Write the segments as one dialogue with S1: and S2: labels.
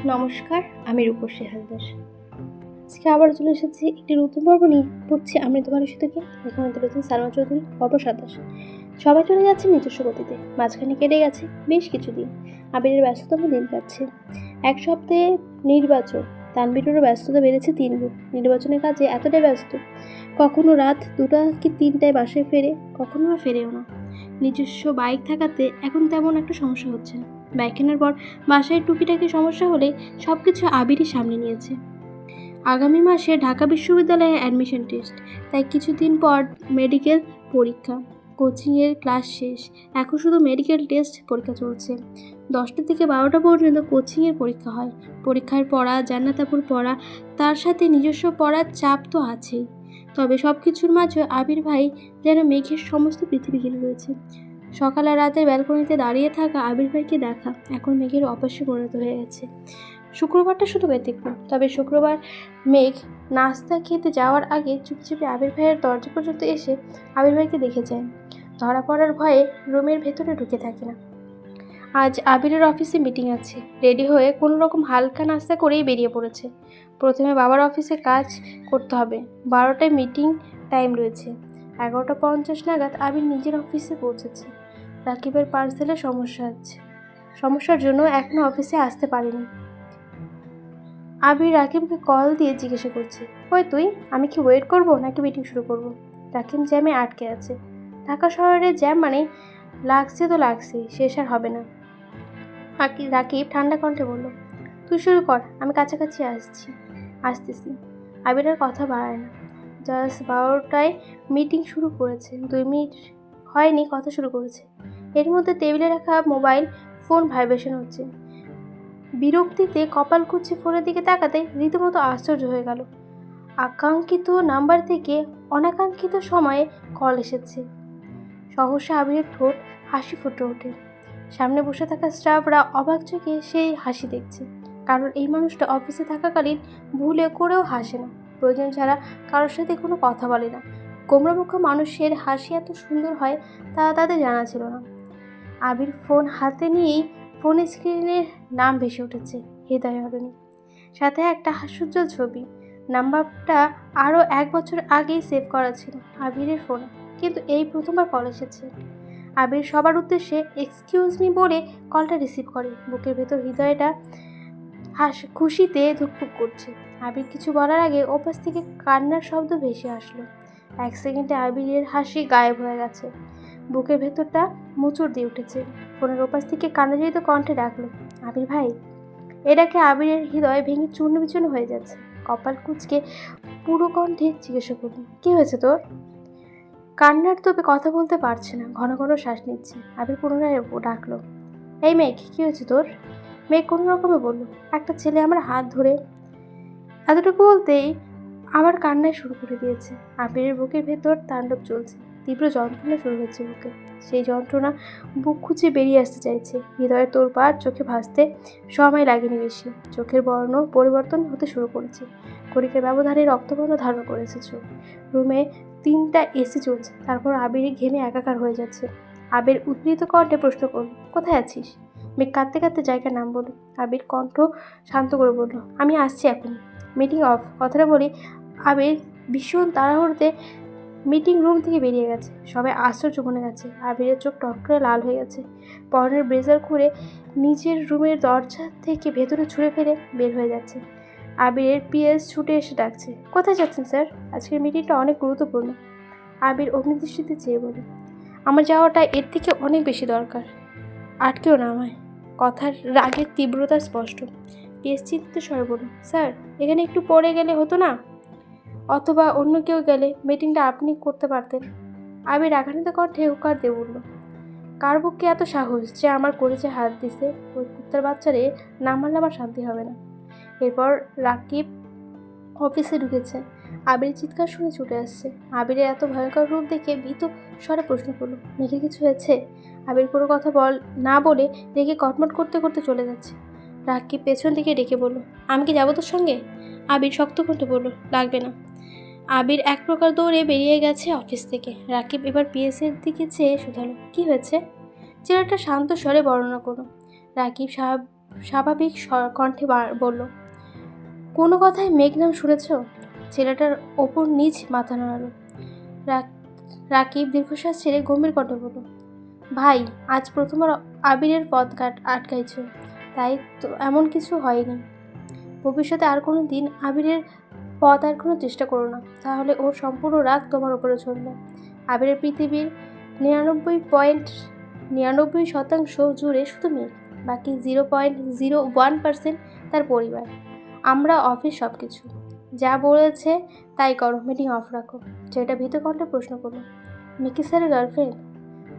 S1: নমস্কার, আমি রূপসী হালদার। আজকে আবার চলে এসেছি একটি নতুন পর্ব নিয়ে। পড়ছি আমি তোমার সাথে থেকে। এখন রয়েছেন সালমা চৌধুরী, পর্ব 27। সবাই চলে যাচ্ছে নিজস্ব গতিতে। মাঝখানে কেটে গেছে বেশ কিছুদিন। আবিরের ব্যস্ততম দিন কাটছে। এক সপ্তাহে নির্বাচন। তানবীরেরও ব্যস্ততা বেড়েছে 3 গুণ। নির্বাচনের কাজে এতটাই ব্যস্ত, কখনো রাত 2টা কি 3টায় বাসায় ফেরে, কখনো বা ফেরেও না। নিজস্ব বাইক থাকাতে এখন তেমন একটা সমস্যা হচ্ছে না। বাইক কেনার পর বাসায় টুকিটাকি সমস্যা হলে সব কিছু আবিরই সামনে নিয়েছে। আগামী মাসে ঢাকা বিশ্ববিদ্যালয়ে অ্যাডমিশন টেস্ট, তাই কিছুদিন পর মেডিকেল পরীক্ষা। কোচিংয়ের ক্লাস শেষ, এখন শুধু মেডিকেল টেস্ট পরীক্ষা চলছে। 10টা থেকে 12টা পর্যন্ত কোচিংয়ের পরীক্ষা হয়। পরীক্ষার পড়া, জান্নাতাপুর পড়া, তার সাথে নিজস্ব পড়ার চাপ তো আছেই। তবে সব কিছুর মাঝে আবির ভাই যেন মেঘের সমস্ত পৃথিবী ঘিরে রয়েছে। সকাল আর রাতের ব্যালকনিতে দাঁড়িয়ে থাকা আবির ভাইকে দেখা এখন মেঘের অভ্যাসে পরিণত হয়ে গেছে। শুক্রবারটা শুধু ব্যতিক্রম। তবে শুক্রবার মেঘ নাস্তা খেতে যাওয়ার আগে চুপি আবির ভাইয়ের দরজা পর্যন্ত এসে আবির ভাইকে দেখে যায়। ধরা পড়ার ভয়ে রুমের ভেতরে ঢুকে থাকে না। আজ আবিরের অফিসে মিটিং আছে। রেডি হয়ে কোনো রকম হালকা নাস্তা করেই বেরিয়ে পড়েছে। প্রথমে বাবার অফিসে কাজ করতে হবে। 12টায় মিটিং টাইম রয়েছে। 11:50 নাগাদ আবির নিজের অফিসে পৌঁছেছে। রাকিবের পার্সেলের সমস্যার জন্য এখনো অফিসে আসতে পারেনি। আবির রাকিবকে কল দিয়ে জিজ্ঞাসা করছে, ওই তুই, আমি কি ওয়েট করবো নাকি মিটিং শুরু করব? রাকিব জ্যামে আটকে আছে। ঢাকা শহরের জ্যাম মানে লাগছে তো লাগছেই, শেষ আর হবে না। রাকিব ঠান্ডা কণ্ঠে বলল, তুই শুরু কর, আমি কাছাকাছি আসতেছি। আবির আর কথা বাড়ায় না। জাস্ট 12টায় মিটিং শুরু করেছে। 2 মিনিট হয়নি কথা শুরু করেছে। এর মধ্যে টেবিলে রাখা মোবাইল ফোন ভাইব্রেশন হচ্ছে। বিরক্তিতে কপাল কুঁচে ফোনের দিকে তাকাতে রীতিমতো আশ্চর্য হয়ে গেল। আকাঙ্ক্ষিত নাম্বার থেকে অনাকাঙ্ক্ষিত সময়ে কল এসেছে। সহসা আবিরের ঠোঁট হাসি ফুটে ওঠে। সামনে বসে থাকা স্টাফরা অবাক চোখে সেই হাসি দেখছে, কারণ এই মানুষটা অফিসে থাকাকালীন ভুলে করেও হাসে না, প্রয়োজন ছাড়া কারোর সাথে কোনো কথা বলে না। গোমরামুখ মানুষের হাসি এত সুন্দর হয় তা তাদের জানা ছিল না। আবির ফোন হাতে নিয়েই ফোনের স্ক্রিনের নাম ভেসে উঠেছে, হৃদয়হরণী। সাথে একটা হাস্যোজ্জ্বল ছবি। নাম্বারটা আরও 1 বছর আগেই সেভ করা ছিল আবিরের ফোনে, কিন্তু এই প্রথমবার কল এসেছে। আবির সবার উদ্দেশ্যে এক্সকিউজ মি বলে কলটা রিসিভ করে। বুকের ভেতর হৃদয়টা খুশিতে ধুকপুক করছে। আবির কিছু বলার আগে ওপাশ থেকে কান্নার শব্দ ভেসে আসলো। 1 সেকেন্ডে আবিরের হাসি গায়েব হয়ে গেছে। বুকের ভেতরটা মোচড় দিয়ে উঠেছে। ফোনের ওপাশ থেকে কান্নাজড়িত কণ্ঠে ডাকলো, আবির ভাই। এটাকে আবিরের হৃদয় ভেঙে চূর্ণ বিচূর্ণ হয়ে যাচ্ছে। কপাল কুঁচকে পুরো কণ্ঠে জিজ্ঞাসা করল, কি হয়েছে তোর? কান্নার তোপে কথা বলতে পারছে না, ঘন ঘন শ্বাস নিচ্ছে। আবির পুনরায় ডাকলো, এই মেঘ, কি হয়েছে তোর? মেঘ কোনো রকমে বলল, একটা ছেলে আমার হাত ধরে। এতটুকু বলতেই আবার কান্নায় শুরু করে দিয়েছে। আবিরের বুকের ভেতর তাণ্ডব চলছে। তীব্র যন্ত্রণা শুরু হয়েছে বুকে। সেই যন্ত্রণা বুক খুঁজে বেরিয়ে আসতে চাইছে। হৃদয়ের তোড়পাড়, চোখে ভাসতে সময় লাগেনি বেশি। চোখের বর্ণ পরিবর্তন হতে শুরু করেছে। কড়িকের ব্যবধানে রক্তবর্ণ ধারণ করেছে চোখ। রুমে 3টা এসি চলছে। তারপর আবির ঘেমে একাকার হয়ে যাচ্ছে। আবির উদ্গৃত কণ্ঠে প্রশ্ন করল, কোথায় আছিস? মেঘ কাঁদতে কাঁদতে জায়গার নাম বলল। আবির কণ্ঠ শান্ত করে বলল, আমি আসছি এখন। Meeting of. কথাটা বলি আবির ভীষণ তাড়াহুড়োতে মিটিং রুম থেকে বেরিয়ে গেছে। সবাই আশ্চর্য মনে গেছে। আবিরের চোখ টকটকে লাল হয়ে গেছে। পরনের ব্লেজার খুলে নিজের রুমের দরজা থেকে ভেতরে ছুঁড়ে ফেলে বের হয়ে যাচ্ছে। আবিরের পিএস ছুটে এসে ডাকছে, কোথায় যাচ্ছেন স্যার? আজকের মিটিংটা অনেক গুরুত্বপূর্ণ। আবির অগ্নিদৃষ্টিতে চেয়ে বলে, আমার যাওয়াটা এর থেকে অনেক বেশি দরকার। আটকেও না আমায়। কথার রাগের তীব্রতা স্পষ্ট। পিএস চিন্তিত স্বরে বলল, স্যার, এখানে একটু পরে গেলে হতো না? অথবা অন্য কেউ গেলে মিটিংটা আপনি করতে পারতেন। আবির রাগান্বিত কণ্ঠে হুঙ্কার দিয়ে বলল, কার বুকে এত সাহস যে আমার কলেজে হাত দিছে? ওই কুত্তার বাচ্চারে না মারলে আমার শান্তি হবে না। এরপর রাকিব অফিসে ঢুকেছে। আবির চিৎকার শুনে ছুটে আসছে। আবিরের এত ভয়ঙ্কর রূপ দেখে ভীত স্বরে প্রশ্ন করল, মেঘের কিছু হয়েছে? আবির কোনো কথা না বলে রেগে কটমট করতে করতে চলে যাচ্ছে। রাকিব পেছন দিকে ডেকে বলল, আমি কি যাবো তোর সঙ্গে? আবির শক্ত কণ্ঠে বলল, লাগবে না। আবির এক প্রকার দৌড়ে বেরিয়ে গেছে অফিস থেকে। রাকিব এবার পিএসের দিকে চেয়ে শুধালো, কি হয়েছে? ছেলেটা শান্ত স্বরে বর্ণনা করল। রাকিব স্বাভাবিক কণ্ঠে বলল, কোনো কথায় মেঘ নাম শুনেছ? ছেলেটার ওপর নিচ মাথা নাড়ালো। রাকিব দীর্ঘশ্বাস ছেড়ে গম্ভীর কণ্ঠে বলল, ভাই, আজ প্রথমবার আবিরের পথ আটকাইছ, তাই তো এমন কিছু হয়নি। ভবিষ্যতে আর কোনো দিন আবিরের পথ আর কোনো চেষ্টা করো না, তাহলে ওর সম্পূর্ণ রাগ তোমার উপরে চলবে। আবিরের পৃথিবীর 99.99% জুড়ে শুধু মেঘ, বাকি 0.01% তার পরিবার। আমরা অফিস সব কিছু যা বলেছে তাই করো, মিটিং অফ রাখো। যেটা ভীত কণ্ঠে প্রশ্ন করলো, মিকি স্যারের গার্লফ্রেন্ড?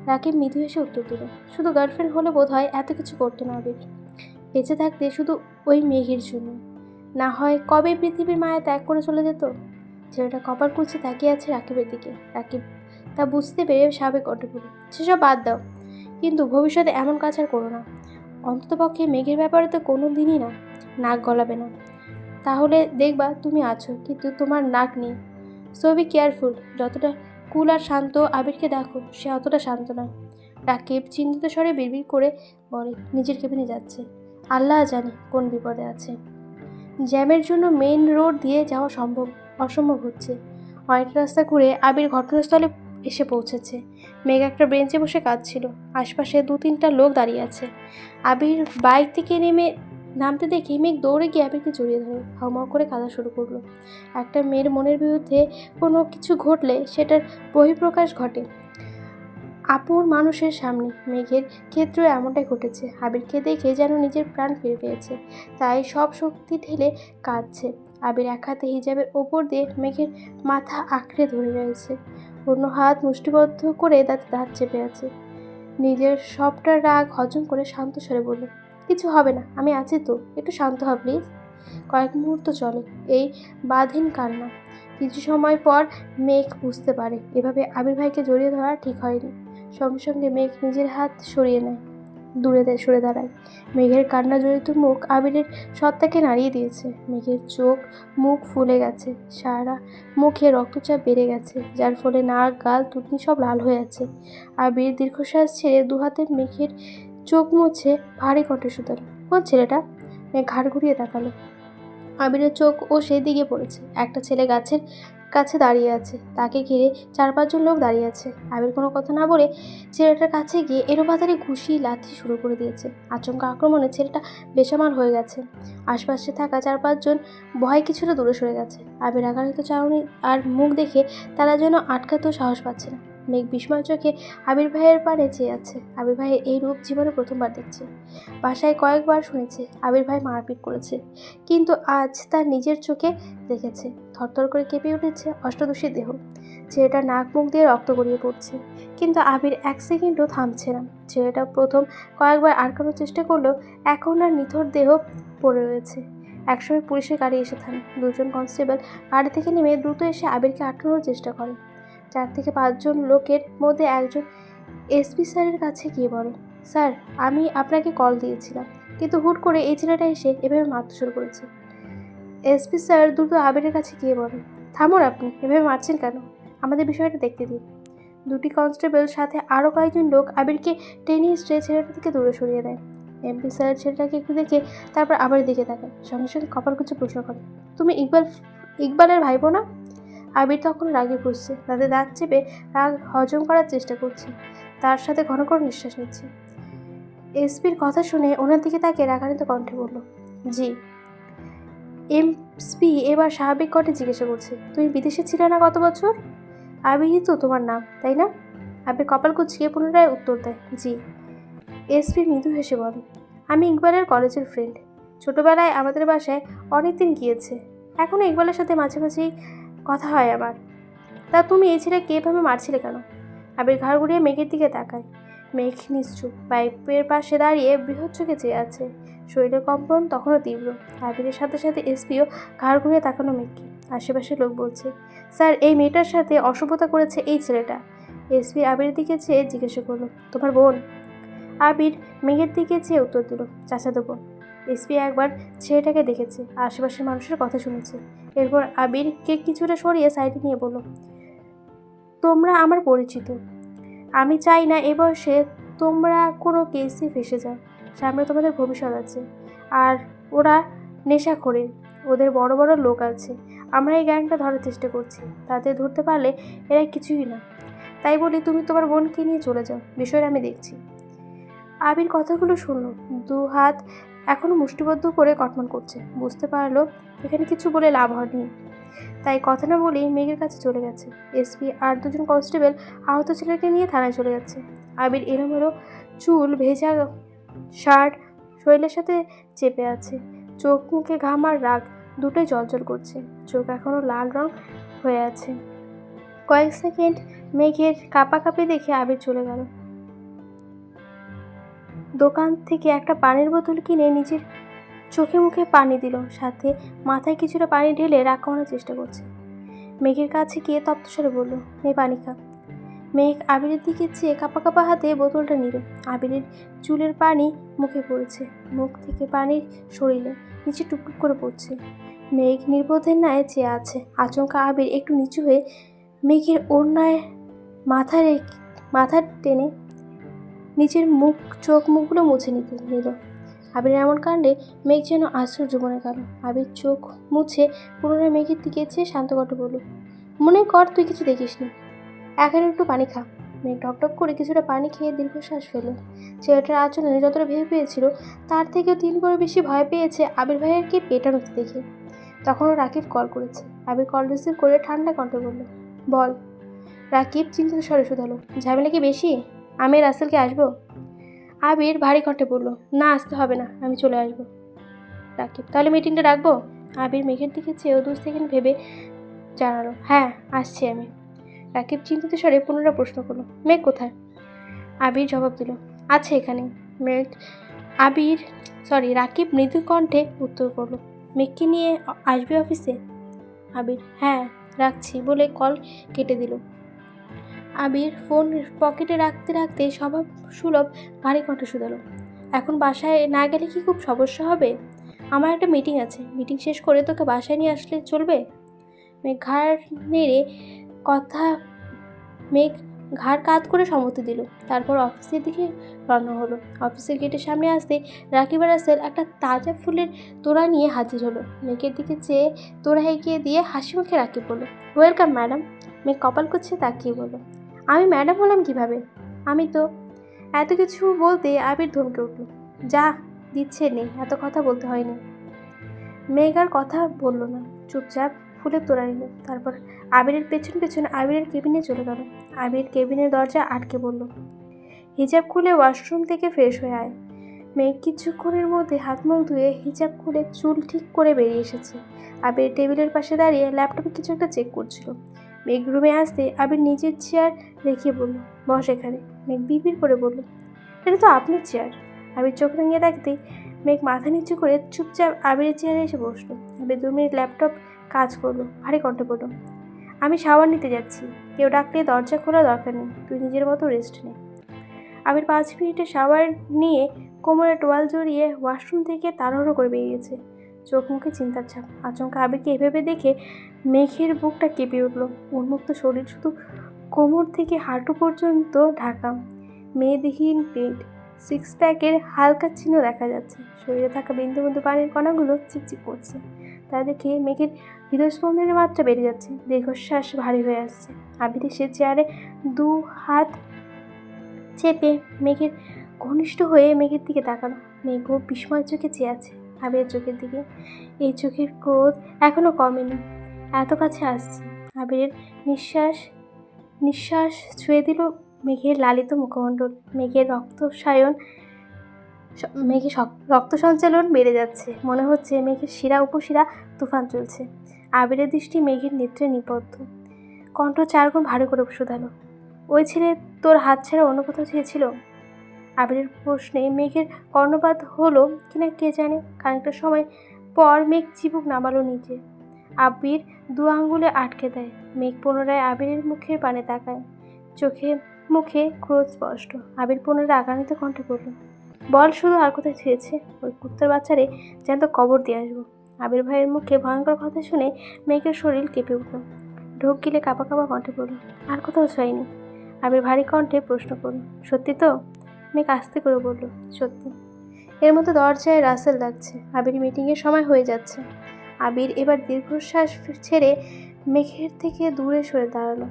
S1: রাকিব মৃদু হেসে উত্তর দিল, শুধু গার্লফ্রেন্ড হলে বোধ হয় এত কিছু করতো না আবির। বেঁচে থাকতে শুধু ওই মেঘের জন্য, না হয় কবে পৃথিবীর মায়া ত্যাগ করে চলে যেত। ছেলেটা কপাল কুঁচে তাকিয়ে আছে রাকিবের দিকে। রাকিব তা বুঝতে পেরে স্বাভাবিক কণ্ঠে বলল, সেসব বাদ দাও, কিন্তু ভবিষ্যতে এমন কাজ আর করো না। অন্ততপক্ষে মেঘের ব্যাপারে তো কোনো দিনই না নাক গলাবে না। তাহলে দেখবা তুমি আছো, কিন্তু তোমার নাক নেই। So be careful. যতটা কুল আর শান্ত আবিরকে দেখো, সে অতটা শান্ত নয়। রাকিব চিন্তিত স্বরে বিড়বিড় করে বলে, নিজের কেবিনে যাচ্ছে। আল্লাহ জানে কোন বিপদে আছে। জ্যামের জন্য মেইন রোড দিয়ে যাওয়া অসম্ভব হচ্ছে। অনেকটা রাস্তা ঘুরে আবির ঘটনাস্থলে এসে পৌঁছেছে। মেঘ একটা বেঞ্চে বসে কাঁদছিল। আশপাশে 2-3টা লোক দাঁড়িয়ে আছে। আবির বাইক থেকে নামতে দেখে মেঘ দৌড়ে গিয়ে আবিরকে জড়িয়ে ধরে হাউমাউ করে কাঁদা শুরু করলো। একটা মেয়ের মনের বিরুদ্ধে কোনো কিছু ঘটলে সেটার বহিঃপ্রকাশ ঘটে আপন মানুষের সামনে। মেঘের ক্ষেত্রেও এমনটাই ঘটেছে। আবিরকে দেখে যেন নিজের প্রাণ ফিরে পেয়েছে, তাই সব শক্তি ঢেলে কাঁদছে। আবির এক হাতে হিজাবের ওপর দিয়ে মেঘের মাথা আঁকড়ে ধরে রয়েছে, অন্য হাত মুষ্টিবদ্ধ করে দাঁত চেপে আছে। নিজের সবটা রাগ হজম করে শান্ত স্বরে বলল, কিছু হবে না, আমি আছি তো, একটু শান্ত হ প্লিজ। কয়েক মুহূর্ত চলে এই বাঁধীন কান্না। কিছু সময় পর মেঘ বুঝতে পারে এভাবে আবির ভাইকে জড়িয়ে ধরা ঠিক হয়নি। সঙ্গে সঙ্গে মেঘ নিজের হাত সরিয়ে নেয়, সরে দাঁড়ায়। মেঘের কান্না জড়িত মুখ আবিরের সত্তাকে নাড়িয়ে দিয়েছে। মেঘের চোখ মুখ ফুলে গেছে, সারা মুখে রক্তচাপ বেড়ে গেছে, যার ফলে নাক, গাল, থুতনি সব লাল হয়ে আছে। আবির দীর্ঘশ্বাস ছেড়ে দুহাতে মেঘের চোখ মুছে ভারী কণ্ঠে শুধালো, কোন ছেলেটা? মেঘ ঘাড় ঘুরিয়ে তাকালো। আবিরের চোখ ও সেই দিকে পড়েছে। একটা ছেলে গাছের কাছে দাঁড়িয়ে আছে, তাকে ঘিরে 4-5 জন লোক দাঁড়িয়ে আছে। আবির কোনো কথা না বলে ছেলেটার কাছে গিয়ে এলোপাতাড়ি ঘুষি লাথি শুরু করে দিয়েছে। আচমকা আক্রমণে ছেলেটা বেসামাল হয়ে গেছে। আশপাশে থাকা 4-5 জন ভয় কিছুটা দূরে সরে গেছে। আবির আঘাতিত চাউনি আর মুখ দেখে তারা যেন আটকাতেও সাহস পাচ্ছে না। মেঘ বিস্ময় চোখে আবির ভাইয়ের পানে চেয়ে আছে। আবির ভাইয়ের এই রূপ জীবনে প্রথমবার দেখছে। বাসায় কয়েকবার শুনেছে আবির ভাই মারপিট করেছে, কিন্তু আজ তার নিজের চোখে দেখেছে। থরথর করে কেঁপে উঠেছে অষ্টদোষীর দেহ। ছেলেটা নাক মুখ দিয়ে রক্ত গড়িয়ে পড়ছে, কিন্তু আবির 1 সেকেন্ডও থামছে না। ছেলেটা প্রথম কয়েকবার আটকানোর চেষ্টা করলেও এখন আর নিথর দেহ পড়ে রয়েছে। একসময় পুলিশের গাড়ি এসে থামে। 2 জন কনস্টেবল গাড়ি থেকে নেমে দ্রুত এসে আবিরকে আটকানোর চেষ্টা করে। 4 থেকে 5 জন লোকের মধ্যে একজন এসপি স্যারের কাছে গিয়ে বলে, স্যার, আমি আপনাকে কল দিয়েছিলাম, কিন্তু হুট করে এই ছেলেটা এসে এভাবে মারতে শুরু করেছে। এসপি স্যার দ্রুত আবিরের কাছে গিয়ে বলে, থামুন, আপনি এভাবে মারছেন কেন? আমাদের বিষয়টা দেখতে দিন। 2টি কনস্টেবল সাথে আরও কয়েকজন লোক আবিরকে টেনে হিঁচড়ে ছেলেটা থেকে দূরে সরিয়ে দেয়। এমপি স্যার ছেলেটাকে একটু দেখে তারপর আবার দিকে তাকায়। সঙ্গে সঙ্গে কপাল কুঁচে প্রশ্ন করে, তুমি ইকবালের ভাইবো না? আবির তখন রাগে ফুঁসছে, তাতে দাঁত চেপে রাগ হজম করার চেষ্টা করছে। তার সাথে ঘন ঘন নিঃশ্বাস নিচ্ছে। এসপির কথা শুনে ওনার দিকে তাকে রাগান্বিত কণ্ঠে বলল, জি। এমপি এবার স্বাভাবিক কণ্ঠে জিজ্ঞাসা করছে, তুমি বিদেশে ছিলে না গত বছর? আবিরই তো তোমার নাম, তাই না? আবির কপাল কুঁচকিয়ে পুনরায় উত্তর দেয়, জি। এসপি মৃদু হেসে বলে, আমি ইকবালের কলেজের ফ্রেন্ড। ছোটবেলায় আমাদের বাসায় অনেক দিন গিয়েছে। এখনও ইকবালের সাথে মাঝে মাঝেই কথা হয় আমার। তা তুমি এই ছেলেকে এভাবে মারছিলে কেন? আবির ঘাড় ঘুরিয়ে মেঘের দিকে তাকায়। মেঘ নিশ্চুপ পাইপের পাশে দাঁড়িয়ে বৃহৎ চোখে চেয়ে আছে। শরীরের কম্পন তখনও তীব্র। আবিরের সাথে সাথে এসপিও ঘাড় ঘুরিয়ে তাকানো মেঘকে। আশেপাশের লোক বলছে, স্যার, এই মেয়েটার সাথে অসভ্যতা করেছে এই ছেলেটা। এসপি আবিরের দিকে চেয়ে জিজ্ঞাসা করলো, তোমার বোন? আবির মেঘের দিকে চেয়ে উত্তর দিল, চাচাতো বোন। এসপি একবার ছেলেটাকে দেখেছে, আশেপাশের মানুষের কথা শুনেছে। এরপর আবিরকে কিছুটা সরিয়ে সাইডে নিয়ে বলল, তোমরা আমার পরিচিত। আমি চাই না এ বয়সে তোমরা কোনো কেসে ফেসে যাও। সামনে তোমাদের ভবিষ্যৎ আছে। আর ওরা নেশাখোরের, ওদের বড় বড় লোক আছে। আমরা এই গ্যাংটা ধরার চেষ্টা করছি, তাদের ধরতে পারলে এরা কিছুই না। তাই বলি তুমি তোমার বোনকে নিয়ে চলে যাও, বিষয়টা আমি দেখছি। আবির কথাগুলো শুনলো, দু হাত এখনো মুষ্টিবদ্ধ করে কটমট করছে। বুঝতে পারলো এখানে কিছু বলে লাভ হয়নি, তাই কথা না বলেই মেঘের কাছে চলে গেছে। এসপি আর দুজন কনস্টেবল আহত ছেলেকে নিয়ে থানায় চলে যাচ্ছে। আবির এলোমেলো চুল, ভেজা শার্ট শরীরের সাথে চেপে আছে, চোখ মুখে ঘাম আর রাগ দুটোই জলজল করছে, চোখ এখনো লাল রং হয়ে আছে। কয়েক সেকেন্ড মেঘের কাঁপাকাঁপি দেখে আবির চলে গেল। দোকান থেকে একটা পানির বোতল কিনে নিজের চোখে মুখে পানি দিল, সাথে মাথায় কিছুটা পানি ঢেলে রাগ কমানোর চেষ্টা করছে। মেঘের কাছে গিয়ে তপ্তস্বরে বলল, নে পানি খা। মেঘ আবিরের দিকে চেয়ে কাঁপা কাঁপা হাতে বোতলটা নিল। আবিরের চুলের পানি মুখে পড়েছে, মুখ থেকে পানি শরীরে নিচে টুকটুক করে পড়ছে। মেঘ নির্বোধের ন্যায় চেয়ে আছে। আচমকা আবির একটু নিচু হয়ে মেঘের ওড়নায় মাথা টেনে নিজের চোখ মুখগুলো মুছে নিল। আবিরের এমন কাণ্ডে মেঘ যেন আশ্চর্য মনে গেল। আবির চোখ মুছে পুনরায় মেঘের দিকে চেয়ে শান্ত কণ্ঠে বলল, মনে কর তুই কিছু দেখিসনি, এখন একটু পানি খা। মেঘ টকটক করে কিছুটা পানি খেয়ে দীর্ঘশ্বাস ফেলল। ছেলেটার আচরণে যতটা ভেবে পেয়েছিল তার থেকেও 3 গুণ বেশি ভয় পেয়েছে আবির ভাইয়েরকে পেটানোতে দেখে। তখনও রাকিব কল করেছে। আবির কল রিসিভ করে ঠান্ডা কণ্ঠে বলল, বল। রাকিব চিন্তিত স্বরে শুধালো, ঝামেলা কি বেশি? আমি রাসেলকে আসবো? আবির ভারী কণ্ঠে বলল, না আসতে হবে না, আমি চলে আসবো। রাকিব, তাহলে মিটিংটা রাখবো? আবির মেঘের দিকে চেয়েও 2 সেকেন্ড ভেবে জানালো, হ্যাঁ আসছি আমি। রাকিব চিন্তিত স্বরে পুনরায় প্রশ্ন করলো, মেঘ কোথায়? আবির জবাব দিল, আছে এখানে। রাকিব মৃদু কণ্ঠে উত্তর করলো, মেঘকে নিয়ে আসবে অফিসে? আবির, হ্যাঁ রাখছি বলে কল কেটে দিল। আবির ফোন পকেটে রাখতে রাখতে স্বভাব সুলভ ভারী কণ্ঠ শুধালো, এখন বাসায় না গেলে কি খুব সমস্যা হবে? আমার একটা মিটিং আছে, মিটিং শেষ করে তোকে বাসায় নিয়ে আসলে চলবে? মেঘ ঘাড় কাত করে সম্মতি দিল। তারপর অফিসের দিকে রওনা হলো। অফিসের গেটের সামনে আসতে রাকিব আর রাসেল একটা তাজা ফুলের তোড়া নিয়ে হাজির হলো। মেঘের দিকে চেয়ে তোড়া এগিয়ে দিয়ে হাসি মুখে রাকিব বলল, ওয়েলকাম ম্যাডাম। মেঘ কপাল কুঁচে তাকিয়ে বলল, আমি ম্যাডাম হলাম কিভাবে? আমি তো। এত কিছু বলতে আবির ধমকে উঠল, যা দিচ্ছে নেই, এত কথা বলতে হয়নি। মেঘ আর কথা বলল না, চুপচাপ ফুলের তোড়া নিল। তারপর আবিরের পেছন পেছন আবিরের কেবিনে চলে গেল। আবির কেবিনের দরজা আটকে বলল, হিজাব খুলে ওয়াশরুম থেকে ফ্রেশ হয়ে আয়। মেঘ কিছুক্ষণের মধ্যে হাত মুখ ধুয়ে হিজাব খুলে চুল ঠিক করে বেরিয়ে এসেছে। আবির টেবিলের পাশে দাঁড়িয়ে ল্যাপটপে কিছু একটা চেক করছিল। মেঘ রুমে আসতে আবির নিজের চেয়ার রেখে বলল, বস এখানে। মেঘ বিড়বিড় করে বলল, এটা তো আপনার চেয়ার। আবির চোখ রাঙিয়ে দেখতেই মেঘ মাথা নিচু করে চুপচাপ আবিরের চেয়ারে এসে বসলো। আবির 2 মিনিট ল্যাপটপ কাজ করলো। ভারী কণ্ঠে বলল, আমি শাওয়ার নিতে যাচ্ছি, কেউ ডাকলে দরজা খোলা দরকার নেই, তুই নিজের মতো রেস্ট নে। আবির 5 মিনিটে শাওয়ার নিয়ে কোমরে টোয়াল জড়িয়ে ওয়াশরুম থেকে তাড়াহুড়ো করে বেরিয়েছে, চোখ মুখে চিন্তার ছাপ। আচমকা আবিরকে এভাবে দেখে মেঘের বুকটা কেঁপে উঠল। উন্মুক্ত শরীর, শুধু কোমর থেকে হাঁটু পর্যন্ত ঢাকা, মেয়েদেহীন পেট, 6 প্যাকের হালকা চিহ্ন দেখা যাচ্ছে। শরীরে থাকা বিন্দু বিন্দু পানির কণাগুলো চিকচিক করছে। তা দেখে মেঘের হৃদস্পন্দনের মাত্রা বেড়ে যাচ্ছে, দীর্ঘশ্বাস ভারী হয়ে আসছে। আবির সে চেয়ারে 2 হাত চেপে মেঘের ঘনিষ্ঠ হয়ে মেঘের দিকে তাকালো। মেঘ বিস্ময় চোখে চেয়ে আছে আবিরের চোখের দিকে। এই চোখের ক্রোধ এখনো কমেনি, এত কাছে আসছে। আবিরের নিঃশ্বাস ছুঁয়ে দিল মেঘের লালিত মুখমণ্ডল। মেঘের রক্ত সঞ্চালন বেড়ে যাচ্ছে, মনে হচ্ছে মেঘের শিরা উপশিরা তুফান চলছে। আবিরের দৃষ্টি মেঘের নেত্রে নিবদ্ধ, কণ্ঠ 4 গুণ ভারী করে শুধালো, ওই ছেলে তোর হাত ছাড়া অন্য কোথাও চেয়েছিল? আবিরের প্রশ্নে মেঘের কর্ণপাত হলো কিনা কে জানে। খানিকটা সময় পর মেঘ চিবুক নামালো নিচে। আবির 2 আঙ্গুলে আটকে দেয়। মেঘ পুনরায় আবিরের মুখের পানে তাকায়, চোখে মুখে ক্রোধ স্পষ্ট। আবির পুনরায় রাগান্বিত কণ্ঠে বলল, বল শুধু আর কোথায় ছুঁয়েছে? ওই কুত্তার বাচ্চারে যেন কবর দিয়ে আসবো। আবির ভাইয়ের মুখে ভয়ঙ্কর কথা শুনে মেঘের শরীর কেঁপে উঠল। ঢোক গিলে কাঁপা কাঁপা কণ্ঠে বলল, আর কোথাও ছুঁয়নি। আবির ভারী কণ্ঠে প্রশ্ন করল, সত্যি তো? মেঘ আস্তে করে বলল, সত্যি। এর মধ্যে দরজায় রাসেল ডাকছে। আবির মিটিংয়ের সময় হয়ে যাচ্ছে। আবির এবার দীর্ঘশ্বাস ছেড়ে মেঘের থেকে দূরে সরে দাঁড়ালো।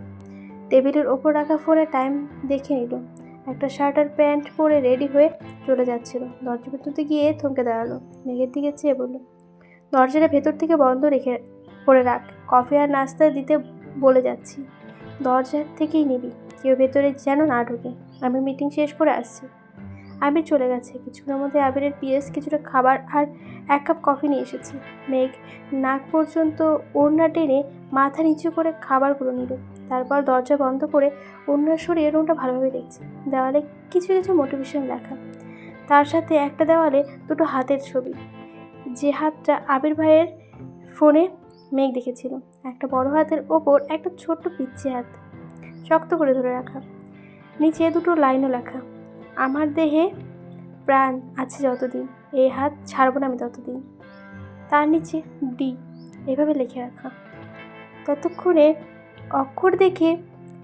S1: টেবিলের ওপর রাখা ফোনে টাইম দেখে নিল। একটা শার্ট আর প্যান্ট পরে রেডি হয়ে চলে যাচ্ছিল। দরজা পর্যন্ত গিয়ে থমকে দাঁড়ালো। মেঘের দিকে চেয়ে বলল, দরজাটা ভেতর থেকে বন্ধ করে রাখ। কফি আর নাস্তা দিতে বলে যাচ্ছি। দরজার থেকেই নিবি, কেউ ভেতরে যেন না ঢোকে। আমি মিটিং শেষ করে আসছি। আবির চলে গেছে। কিছুক্ষণের মধ্যে আবিরের পিএস কিছুটা খাবার আর 1 কাপ কফি নিয়ে এসেছে। মেঘ নাক পর্যন্ত ওড়না টেনে মাথা নিচু করে খাবারগুলো নিল। তারপর দরজা বন্ধ করে ওড়না সরিয়ে রুমটা ভালোভাবে দেখছে। দেওয়ালে কিছু কিছু মোটিভেশন লেখা, তার সাথে একটা দেওয়ালে দুটো হাতের ছবি। যে হাতটা আবির ভাইয়ের ফোনে মেঘ দেখেছিল, একটা বড় হাতের ওপর একটা ছোট্ট পিচ্ছি হাত শক্ত করে ধরে রাখা। নিচে দুটো লাইনও লেখা, আমার দেহে প্রাণ আছে যতদিন, এই হাত ছাড়ব না আমি ততদিন। তার নিচে ডি এভাবে লিখে রাখা। ততক্ষণে অক্ষর দেখে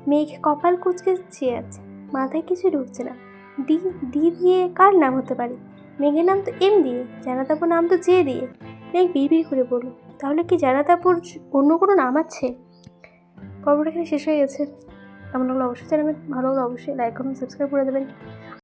S1: মেঘ কপাল কুঁচকে চেয়ে আছে। মাথায় কিছু ঢুকছে না। ডি ডি দিয়ে কার নাম হতে পারে? মেঘের নাম তো এম দিয়ে, জানাতাপুর নাম তো জে দিয়ে। মেঘ বিড়বিড় করে বলল, তাহলে কি জানাতাপুর অন্য কোনো নাম আছে? পর্বটা এখানে শেষ হয়ে গেছে। কেমন লাগলো অবশ্যই জানাবেন। ভালো লাগলো অবশ্যই লাইক কমেন্ট সাবস্ক্রাইব করে দেবেন।